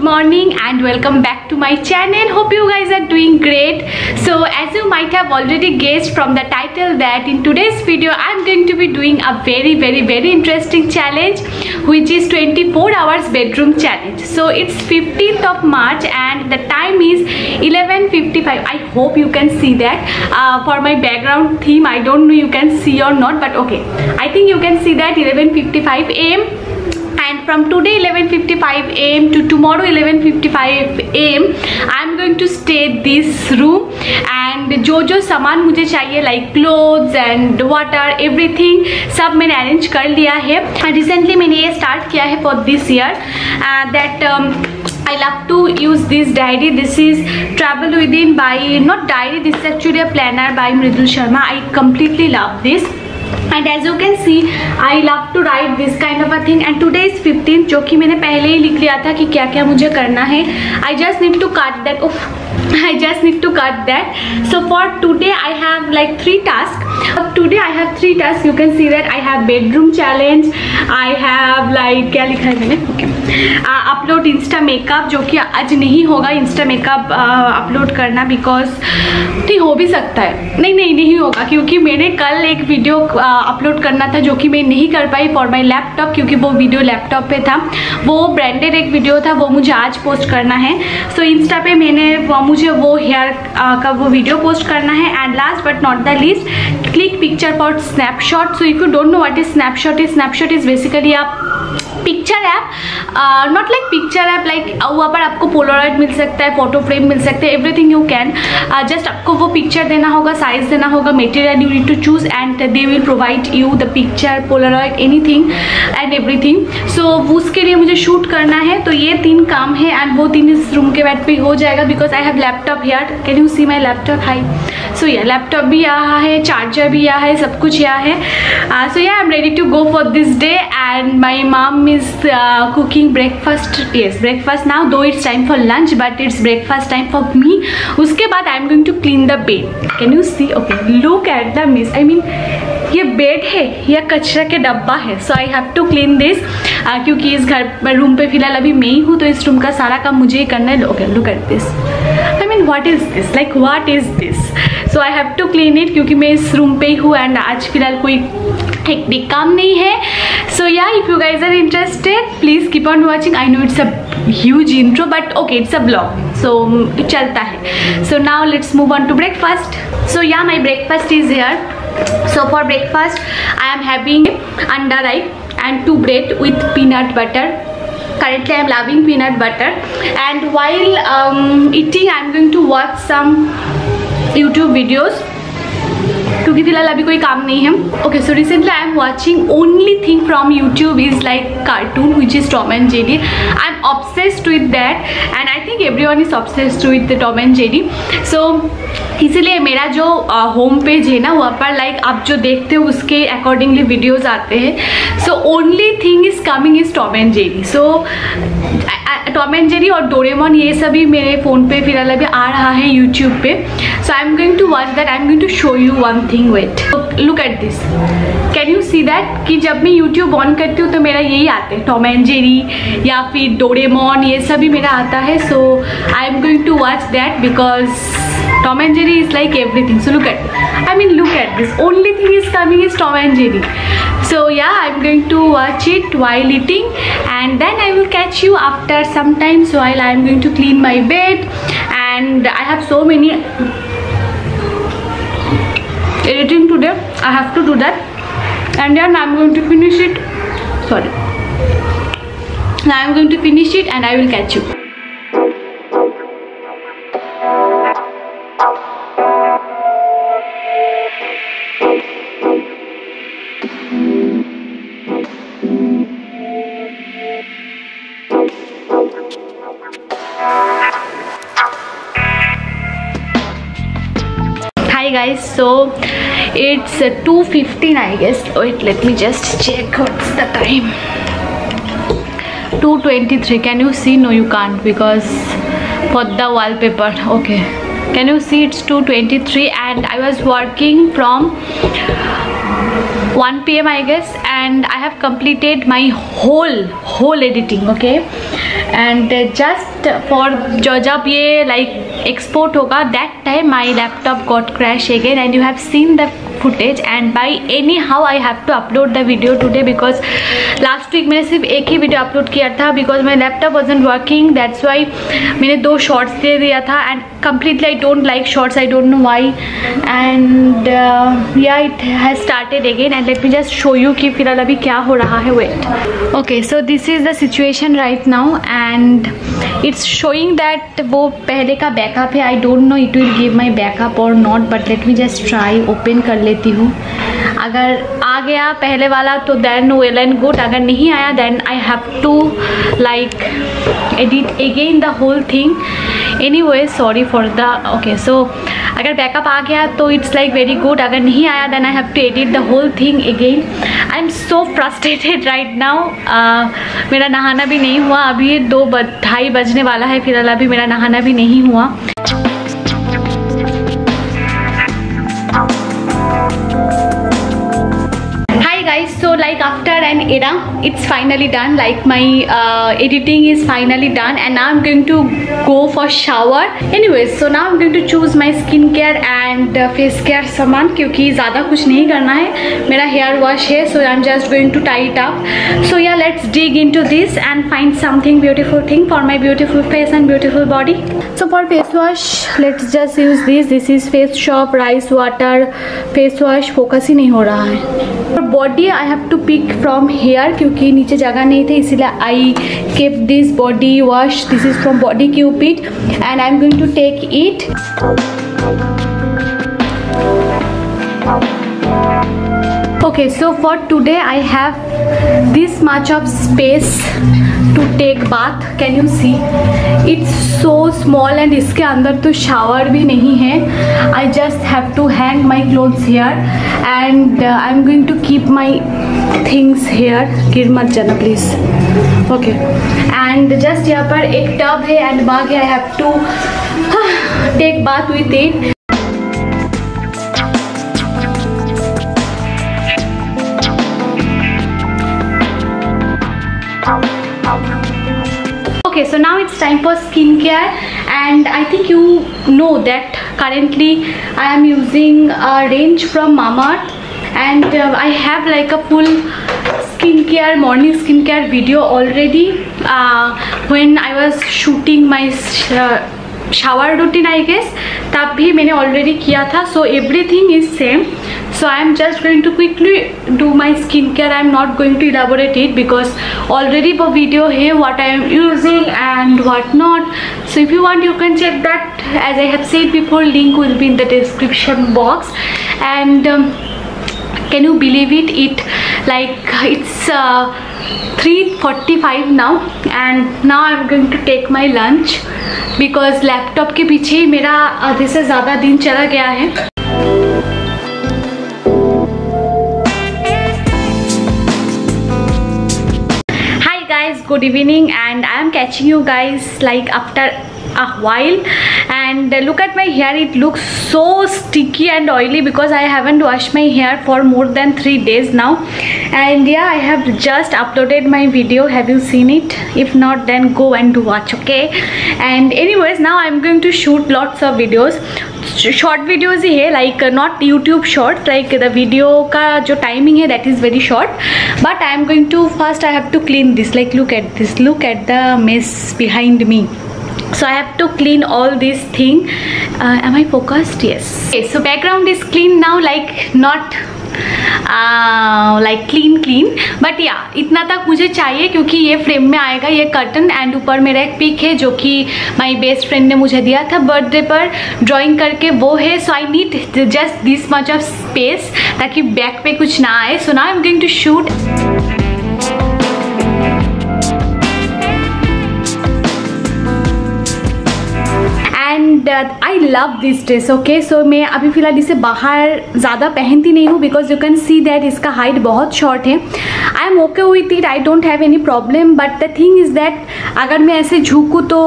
morning and welcome back to my channel. Hope you guys are doing great. So as you might have already guessed from the title that in today's video I'm going to be doing a very interesting challenge, which is 24 hours bedroom challenge. So it's 15th of March and the time is 11:55. I hope you can see that. For my background theme, I don't know you can see or not, but okay, I think you can see that 11:55 AM. And from today 11:55 AM to tomorrow 11:55 AM I'm going to stay this room, and जो सामान मुझे चाहिए like clothes and water everything सब मैंने arrange कर लिया है. Recently मैंने ये start किया है for this year that I love to use this diary. This is Travel Within by, not diary, this is actually a planner by Mridul Sharma. I completely love this. And as you can see, I love to write this kind of a thing. And today is 15th, जो कि मैंने पहले ही लिख लिया था कि क्या क्या मुझे करना है. I just need to cut that. I just need to cut that. So for today I have like 3 tasks. Today I have 3 tasks. You can see that I have bedroom challenge. I have like क्या लिखा है मैंने? Okay. Upload Insta makeup, जो कि आज नहीं होगा Insta makeup upload करना, because नहीं हो भी सकता है, नहीं होगा, क्योंकि मैंने कल एक वीडियो अपलोड करना था जो कि मैं नहीं कर पाई फॉर माई लैपटॉप, क्योंकि वो वीडियो लैपटॉप पे था. वो ब्रांडेड एक वीडियो था, वो मुझे आज पोस्ट करना है. सो इंस्टा पे मुझे वो हेयर का वो वीडियो पोस्ट करना है. And last but not the least, click picture for snapshot. So if you don't know what is snapshot is basically आप picture app, not like picture app, like वहाँ पर आपको पोलरॉइड मिल सकता है, फोटो फ्रेम मिल सकते हैं, एवरीथिंग यू कैन. जस्ट आपको वो पिक्चर देना होगा, साइज देना होगा, material you need to choose and they will provide you the picture, Polaroid, anything and everything. So उसके लिए मुझे शूट करना है. तो ये 3 काम है एंड वो 3 इस रूम के बेड पे हो जाएगा, because I have laptop here. Can you see my laptop? Hi. So yeah laptop भी यहाँ है, चार्जर भी यहाँ है, सब कुछ यहाँ है. So yeah I am ready to go for this day. And my mom is cooking breakfast. Yes, breakfast now, though it's time for lunch, but it's breakfast time for me. उसके बाद I am going to clean the bed. Can you see? Okay, look at the mess. I mean, ये bed है या कचरा के डब्बा है. So I have to clean this, क्योंकि इस घर रूम पे फिलहाल अभी मैं ही हूँ, तो इस रूम का सारा काम मुझे ही करना है. Okay, look at this. I mean what is this, like what is this. So I have to clean it, क्योंकि मैं इस रूम पे ही हूँ एंड आज फिलहाल कोई हेक्टिक काम नहीं है. So yeah, if you guys are interested please keep on watching. I know it's a huge intro, but okay, it's a blog, so चलता है. So now let's move on to breakfast. So yeah, my breakfast is here. So for breakfast I am having anda right and 2 bread with peanut butter. Currently I am loving peanut butter, and while eating I am going to watch some YouTube videos, क्योंकि फिलहाल अभी कोई काम नहीं है. Okay, so recently I am watching only thing from YouTube is like cartoon which is Tom and Jerry. I am obsessed with that and I think everyone is obsessed with Tom and Jerry. So इसीलिए मेरा जो home page है ना, वहाँ पर like आप जो देखते हो उसके अकॉर्डिंगली वीडियोज़ आते हैं. So only thing is coming is Tom and Jerry. So Tom and Jerry और डोरेमोन, ये सभी मेरे फ़ोन पे फिलहाल अभी आ रहा है यूट्यूब पे. So I am going to watch that. I am going to show you one thing. Wait, look at this. Can you see that कि जब मैं यूट्यूब ऑन करती हूँ तो मेरा यही आते हैं, टॉम एंड जेरी या फिर डोरेमोन, ये सभी मेरा आता है. So I am going to watch that because Tom and Jerry is like everything. So look at this. Only thing is coming is Tom and Jerry. So yeah, I'm going to watch it while eating, and then I will catch you after some time. So while I'm going to clean my bed, and I have so many editing today. I have to do that, and then I'm going to finish it. Sorry. Now I'm going to finish it, and I will catch you. Hi guys, so it's 2:15 I guess. Wait, let me just check what's the time. 2:23. Can you see? No, you can't, because for the wallpaper. Okay, can you see? It's 2:23 and I was working from 1 PM I guess, and I have completed my whole editing, okay. And just for जब ये like export होगा, that time my laptop got crash again, and you have seen the footage, and by anyhow I have to upload the video today because last week मैंने सिर्फ एक ही video upload किया था because my laptop wasn't working, that's why मैंने 2 shorts दे दिया था. and completely I don't like shorts, I don't know why. and yeah, it has started again, and let me just show you कि फिलहाल अभी क्या हो रहा है. wait, okay, so this is the situation right now, and it's showing that वो पहले का बैकअप है. I don't know it will give my backup or not, but let me just try. Open कर लेती हूँ. अगर आ गया पहले वाला तो then well and good, अगर नहीं आया then I have to like edit again the whole thing. anyway, sorry for the okay, so अगर बैकअप आ गया तो it's like very good, अगर नहीं आया then I have to edit the whole thing again. I'm so frustrated right now. मेरा नहाना भी नहीं हुआ, अभी 2:30 बजने वाला है, फिलहाल अभी मेरा नहाना भी नहीं हुआ. So like after an era, it's finally done, like my editing is finally done, and now I'm going to go for shower. Anyways, so now I'm going to choose my skincare and face care सामान, क्योंकि ज़्यादा कुछ नहीं करना है. मेरा hair wash है, so I'm just going to tie it up. So yeah, let's dig into this and find something beautiful thing for my beautiful face and beautiful body. So for face wash, let's just use this. This is Face Shop Rice Water face wash. focus ही नहीं हो रहा है. For body, I have to pick from here क्योंकि नीचे जगह नहीं थे, इसीलिए I kept this body wash. This is from Body Cupid, and I'm going to take it. Okay, so for today I have this much of space to take bath. Can you see? It's so small, and इसके अंदर तो shower भी नहीं है. I just have to hang my clothes here, and I'm going to keep my things here. गिर मत जाना please. Okay, and just यहाँ पर एक टब है and बाग है. I have to take bath with it. Okay, so now it's time for skincare, and I think you know that currently I am using a range from Mamaearth, and I have like a full skincare, morning skincare video already when I was shooting my shower routine, I guess. तब भी मैंने already किया था, so everything is same. So I am just going to quickly do my skincare. I am not going to elaborate it because already वो video है what I am using and what not. So if you want, you can check that. As I have said before, link will be in the description box. And can you believe it? It's 3:45 now, and now I'm going to take my lunch because laptop के पीछे ही मेरा आधे से ज़्यादा दिन चला गया है. Good evening, and I am catching you guys like after a while, and look at my hair. It looks so sticky and oily because I haven't washed my hair for more than 3 days now. And yeah, I have just uploaded my video. Have you seen it? If not, then go and watch, okay? And anyways, now I'm going to shoot lots of videos. Short videos ही है, like not YouTube short, like the video का जो timing है that is very short. But I am going to first I have to clean this. Like look at this, look at the mess behind me. So I have to clean all this thing. Am I focused? Yes. Okay, so background is clean now, like not like clean, but yeah, इतना तक मुझे चाहिए क्योंकि ये frame में आएगा ये curtain. And ऊपर मेरा एक पिक है जो कि माई बेस्ट फ्रेंड ने मुझे दिया था बर्थडे पर ड्राइंग करके, वो है. So I need just this much of space ताकि बैक पे कुछ ना आए. So now I am going to shoot. And I love this dress. Okay, so मैं अभी फ़िलहाल इसे बाहर ज़्यादा पहनती नहीं हूँ because you can see that इसका हाइट बहुत शॉर्ट है. I am okay with it, I don't have any problem, but the thing is that अगर मैं ऐसे झुकूँ तो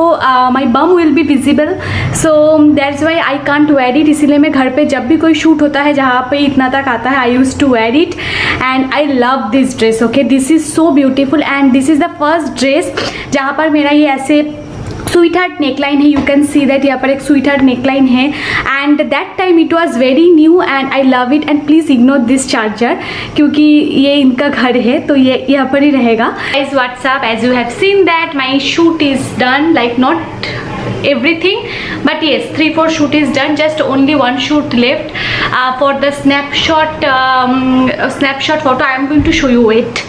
my bum will be visible, so that's why I can't wear it. इसीलिए मैं घर पे जब भी कोई शूट होता है जहाँ पे इतना तक आता है, I use to wear it and I love this dress. Okay, this is so beautiful and this is the first dress जहाँ पर मेरा ये ऐसे स्वीट हार्ट नेकलाइन है। यू कैन सी दैट यहाँ पर एक स्वीट हार्ट नेकलाइन है and that time it was very new and I love it. And please ignore this charger क्योंकि ये इनका घर है तो ये यहाँ पर ही रहेगा। Is what's up, as you have seen that my shoot is done, like not everything but yes 3-4 shoot is done, just only one shoot left for the snapshot photo. I am going to show you it.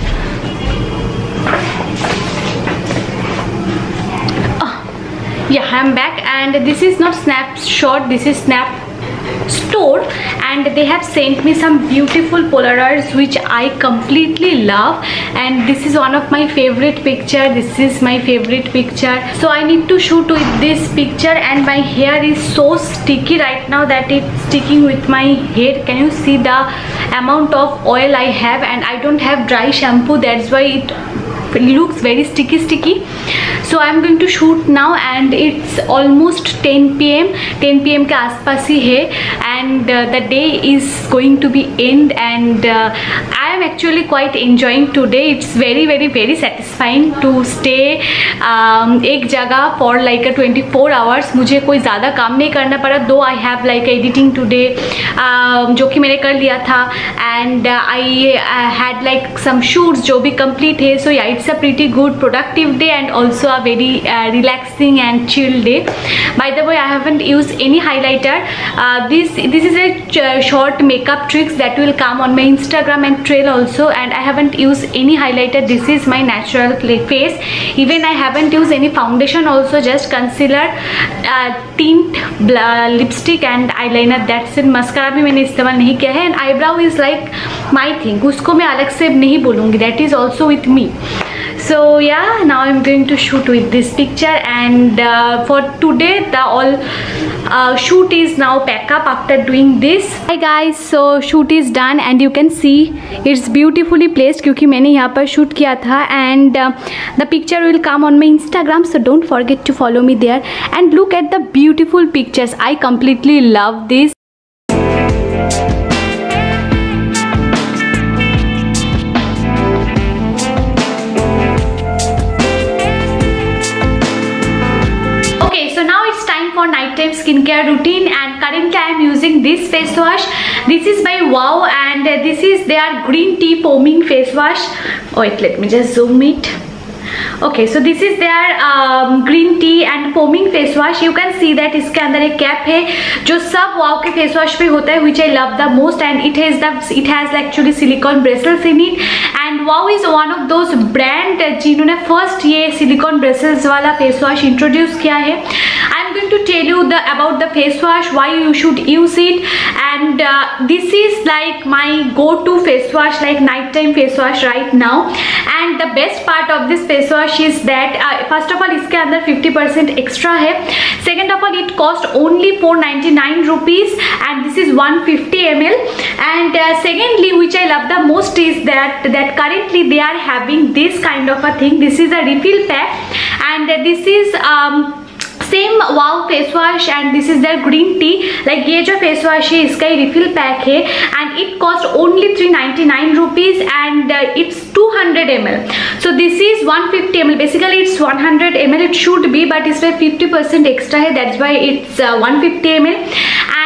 Yeah, I am back and this is not snapshot, this is snap store and they have sent me some beautiful polaroids which I completely love and this is one of my favorite picture. This is my favorite picture, so I need to shoot with this picture and my hair is so sticky right now that it's sticking with my hair. Can you see the amount of oil I have and I don't have dry shampoo, that's why it looks very sticky. So I am going to shoot now and it's almost 10 PM के आसपास ही है and the day is going to be end and I am actually quite enjoying today. It's very satisfying to stay एक जगह for like a 24 hours. मुझे कोई ज़्यादा काम नहीं करना पड़ा, though I have like editing today जो कि मैंने कर लिया था and I had like some shoots जो भी complete है. So yeah, it's a pretty good productive day and also a very relaxing and chill day. By the way, I haven't used any highlighter. This is a short makeup tricks that will come on my Instagram and trail also and I haven't used any highlighter. This is my natural face. Even I haven't used any foundation also, just concealer, tint, lipstick and eyeliner, that's it. mascara भी मैंने इस्तेमाल नहीं किया है and eyebrow is like my thing, उसको मैं अलग से नहीं बोलूँगी, that is also with me. So yeah, now I'm going to shoot with this picture and for today the all shoot is now pack up after doing this. Hi guys, so shoot is done and you can see it's beautifully placed क्योंकि मैंने यहाँ पर shoot किया था and the picture will come on my Instagram, so don't forget to follow me there and look at the beautiful pictures. I completely love this. For nighttime skincare routine and currently I am using this face wash. This is by Wow and this is their green tea foaming face wash. Wait, let me just zoom it. Okay, so this is their green tea and foaming face wash. You can see that इसके अंदर एक cap है जो सब वाव के face wash पे होता है, which I love the most and it has actually silicone bristles in it and Wow is one of those brand जिन्होंने first ये silicone bristles वाला face wash introduce किया है. I am going to tell you about the face wash, why you should use it and this is like my go-to face wash, like nighttime face wash right now. And the best part of this face wash is that first of all इसके अंदर 50% extra है. Second of all it cost only 499 rupees and this is 150 ml. And secondly, which I love the most is that currently they are having this kind of a thing. This is a refill pack and this is same wow face wash and this is the green tea. Like ये जो face wash है इसका ही refill pack है and it cost only 399 rupees and it's 200 ml. So this is 150 ml. Basically it's 100 ml, it should be but इसमें 50% extra है, that's why it's 150 ml.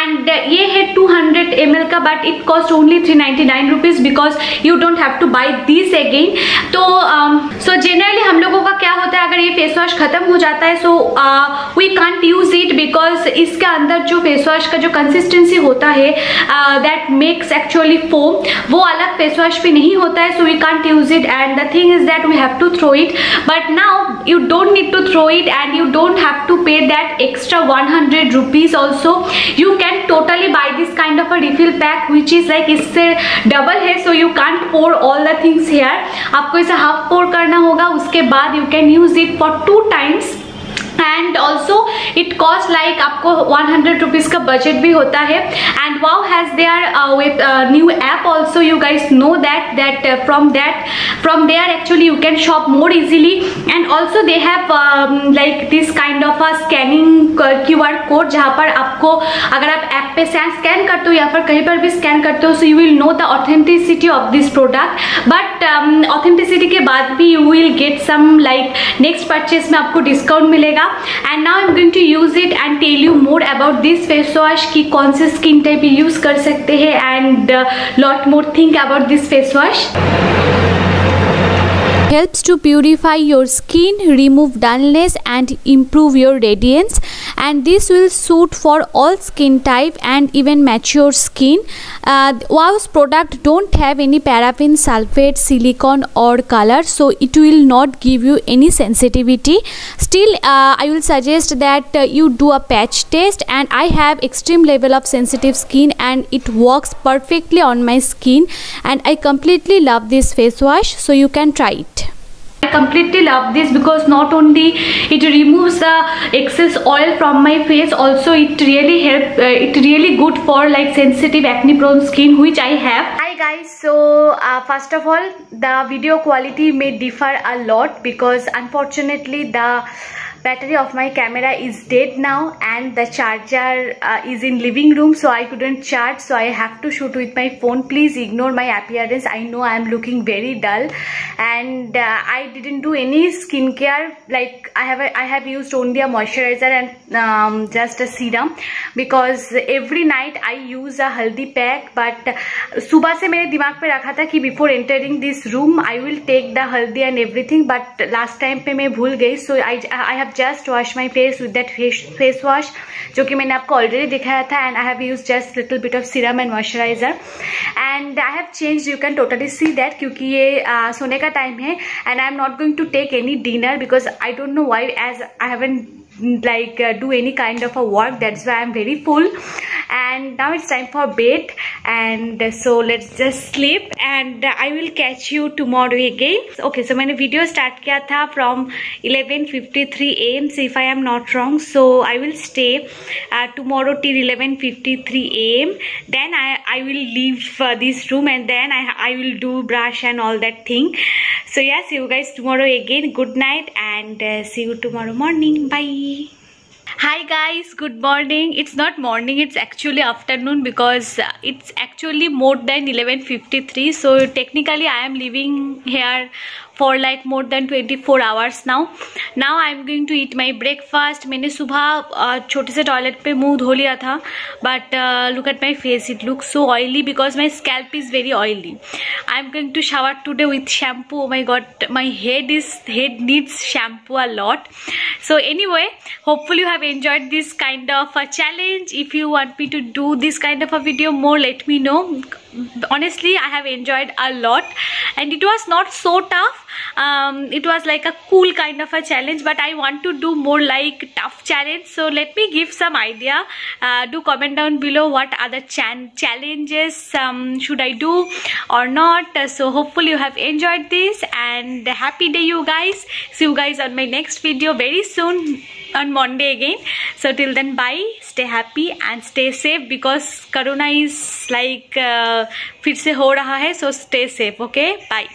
And ये है 200 ml का but it cost only 399 rupees because you don't have two by this again. तो generally हम लोगों का क्या होता है, अगर ये फेस वॉश खत्म हो जाता है so we can't use it because इसके अंदर जो फेस वॉश का जो कंसिस्टेंसी होता है दैट मेक्स एक्चुअली फोम, वो अलग फेस वॉश पे नहीं होता है, so we can't use it and the thing is that we have to throw it. But now you don't need to throw it and you don't have to pay that extra 100 rupees also. You can totally buy this kind of a refill pack which is like इससे double है, so you can't pour all the things here. आपको इसे half pour करना होगा, उसके बाद you can use it for 2 times and also it cost like आपको 100 rupees का बजट भी होता है. And wow has there with new app also. You guys know that from there actually you can shop more easily. And also they have like this kind of a scanning QR code, जहाँ पर आपको अगर आप app पे scan करते हो या फिर कहीं पर भी स्कैन करते हो, so you will know the authenticity of this product. But authenticity के बाद भी you will get some like next purchase में आपको डिस्काउंट मिलेगा. And now I am going to use it and tell you more about this face wash की कौन से skin type use कर सकते हैं and lot more think about this face wash. Helps to purify your skin, remove dullness and improve your radiance, and this will suit for all skin type and even mature skin. Wow's product don't have any paraffin, sulfate, silicone or color, so it will not give you any sensitivity. Still I will suggest that you do a patch test, and I have extreme level of sensitive skin and it works perfectly on my skin, and I completely love this face wash, so you can try it. I completely love this because not only it removes the excess oil from my face, also it really help. It really good for like sensitive acne prone skin which I have. Hi guys, so first of all the video quality may differ a lot because unfortunately the battery of my camera is dead now and the charger is in living room, so I couldn't charge, so I have to shoot with my phone. Please ignore my appearance. I know I am looking very dull, and I didn't do any skincare. Like I have used only a moisturizer and just a serum because every night I use a haldi pack. But सुबह से मेरे दिमाग पे रखा था कि before entering this room I will take the haldi and everything, but last time पे मैं भूल गई, so I have just washed my face with that face wash जो कि मैंने आपको ऑलरेडी दिखाया था, and I have used just little bit of serum and moisturizer, and I have changed. You can totally see that क्योंकि ये सोने का टाइम है, and I am not going to take any dinner because I don't know why, as I haven't like do any kind of a work, that's why I'm very full. And now it's time for bed, and so let's just sleep and I will catch you tomorrow again. Okay, so मैंने video start किया था from 11:53 AM, so if I am not wrong, so I will stay tomorrow till 11:53 AM. Then I will leave this room, and then I will do brush and all that thing. So yeah, see you guys tomorrow again. Good night, and see you tomorrow morning. Bye. Hi guys, good morning. It's not morning, it's actually afternoon because it's actually more than 11:53. So technically I am living here for like more than 24 hours now. Now I am going to eat my breakfast. मैंने सुबह छोटे से toilet पे मुंह धो लिया था, but look at my face, it looks so oily because my scalp is very oily. I am going to shower today with shampoo. Oh my god, my head needs shampoo a lot. So anyway, hopefully you have enjoyed this kind of a challenge. If you want me to do this kind of a video more, let me know. Honestly, I have enjoyed a lot, and it was not so tough. It was like a cool kind of a challenge, but I want to do more like tough challenge. So let me give some idea. Do comment down below what other challenges should I do or not. So hopefully you have enjoyed this, and happy day you guys. See you guys on my next video very soon on Monday again. So till then, bye, stay happy and stay safe because corona is like फिर से हो रहा है, so stay safe. Okay, bye.